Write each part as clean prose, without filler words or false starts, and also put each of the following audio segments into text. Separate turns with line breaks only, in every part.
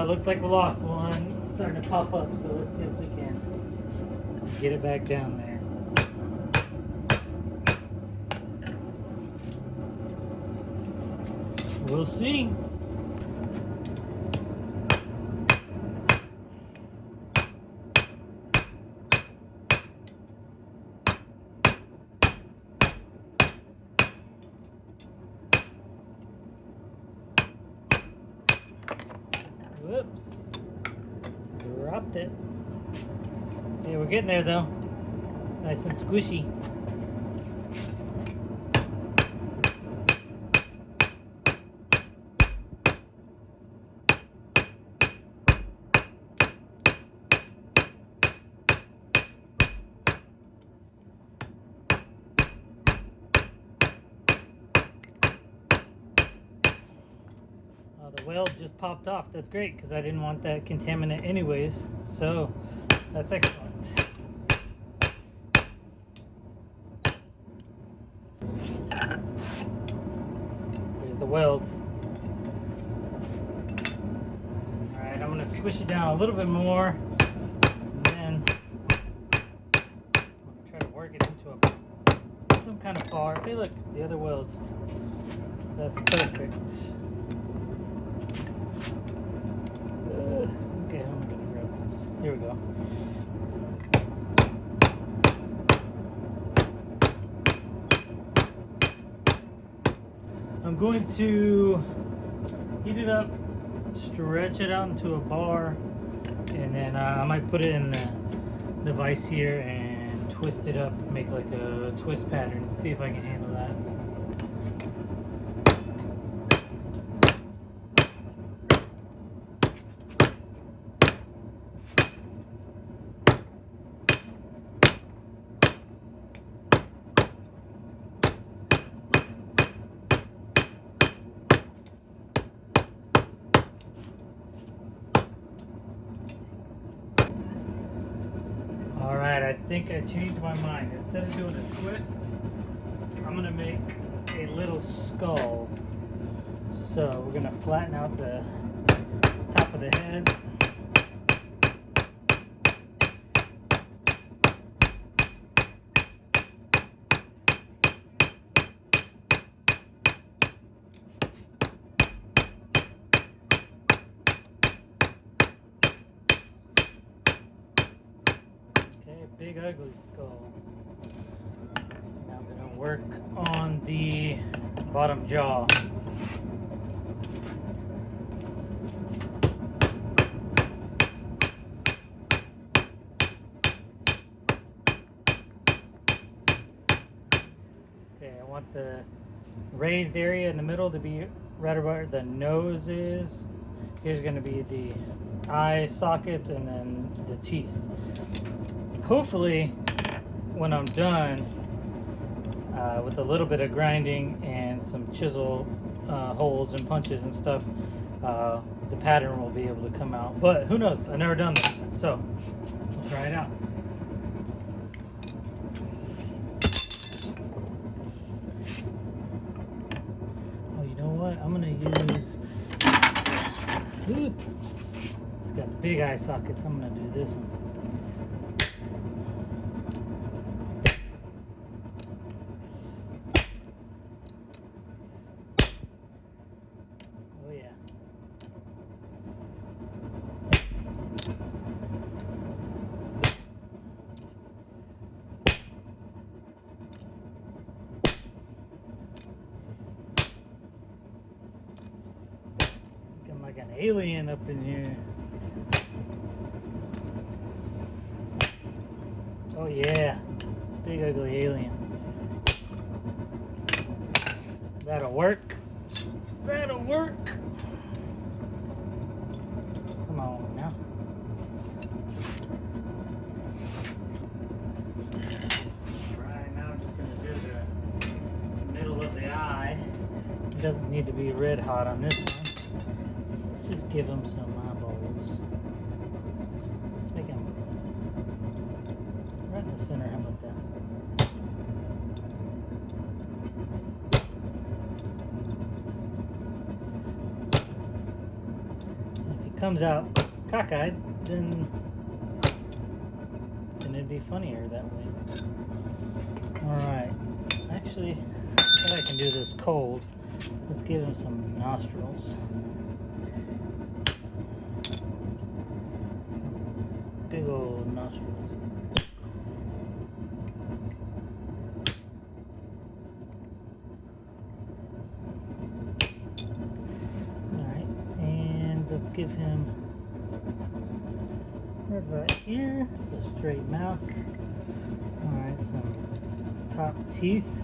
it looks like we lost one. It's starting to pop up, so let's see if we can get it back down there. We'll see. Whoops. Dropped it. Hey, we're getting there though. It's nice and squishy. The weld just popped off. That's great because I didn't want that contaminant anyways. So that's excellent. Here's the weld. Alright, I'm going to squish it down a little bit more. And then I'm going to try to work it into some kind of bar. Hey look, the other weld. That's perfect. Okay, I'm gonna grab this. Here we go. I'm going to heat it up, stretch it out into a bar, and then I might put it in the vise here and twist it up, make like a twist pattern, see if I can handle that. Alright, I think I changed my mind. Instead of doing a twist, I'm going to make a little skull. So we're going to flatten out the top of the head. Big ugly skull. Now I'm going to work on the bottom jaw. Okay, I want the raised area in the middle to be right where the nose is. Here's going to be the eye sockets and then the teeth. Hopefully, when I'm done with a little bit of grinding and some chisel holes and punches and stuff, the pattern will be able to come out. But who knows? I've never done this, so we'll try it out. Oh, you know what? I'm gonna use. Ooh, it's got the big eye sockets. I'm gonna do this one. Like an alien up in here. Oh yeah, big ugly alien. That'll work. That'll work. Come on now. Right now I'm just gonna do the middle of the eye. It doesn't need to be red hot on this one. Let's just give him some eyeballs. Let's make him right in the center. How about that? comes out cockeyed, then it'd be funnier that way. Alright, actually, I bet I can do this cold. Let's give him some nostrils. Big old nostrils. Alright, and let's give him right here, so straight mouth. Alright, some top teeth.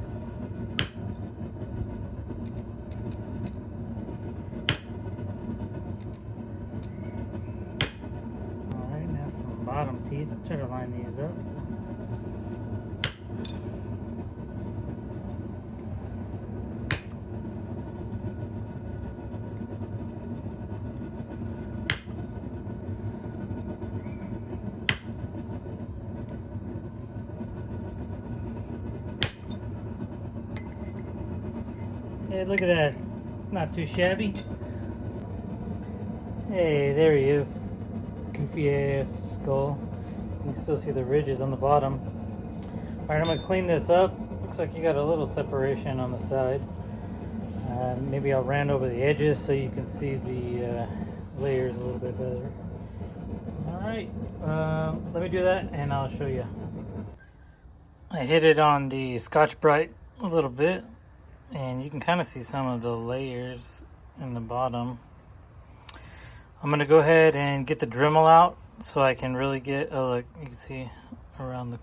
Alright, now some bottom teeth. Try to line these up. Hey, look at that. It's not too shabby. Hey, there he is. Goofy ass skull. You can still see the ridges on the bottom. Alright, I'm going to clean this up. Looks like you got a little separation on the side. Maybe I'll round over the edges so you can see the layers a little bit better. Alright, let me do that and I'll show you. I hit it on the Scotch-Brite a little bit, and you can kind of see some of the layers in the bottom. I'm going to go ahead and get the Dremel out so I can really get, oh look, you can see around the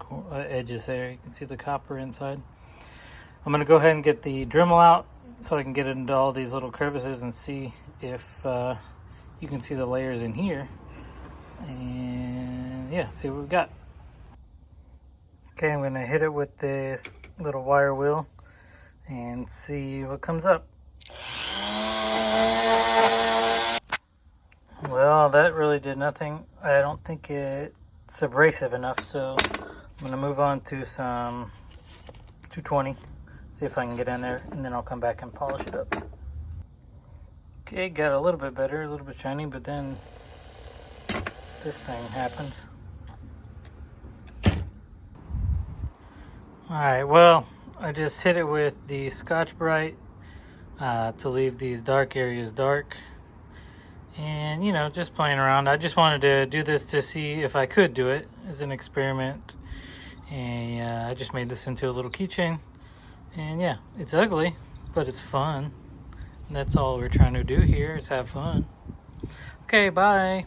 edges there, you can see the copper inside. I'm going to go ahead and get the Dremel out so I can get into all these little crevices and see if you can see the layers in here. And yeah, see what we've got. Okay, I'm going to hit it with this little wire wheel and see what comes up. Well, that really did nothing. I don't think it's abrasive enough, so I'm going to move on to some 220, see if I can get in there, and then I'll come back and polish it up. Okay, got a little bit better, a little bit shiny, but then this thing happened. Alright, well, I just hit it with the Scotch-Brite to leave these dark areas dark. And, you know, just playing around. I just wanted to do this to see if I could do it as an experiment. And I just made this into a little keychain. And yeah, it's ugly, but it's fun. And that's all we're trying to do here is have fun. Okay, bye.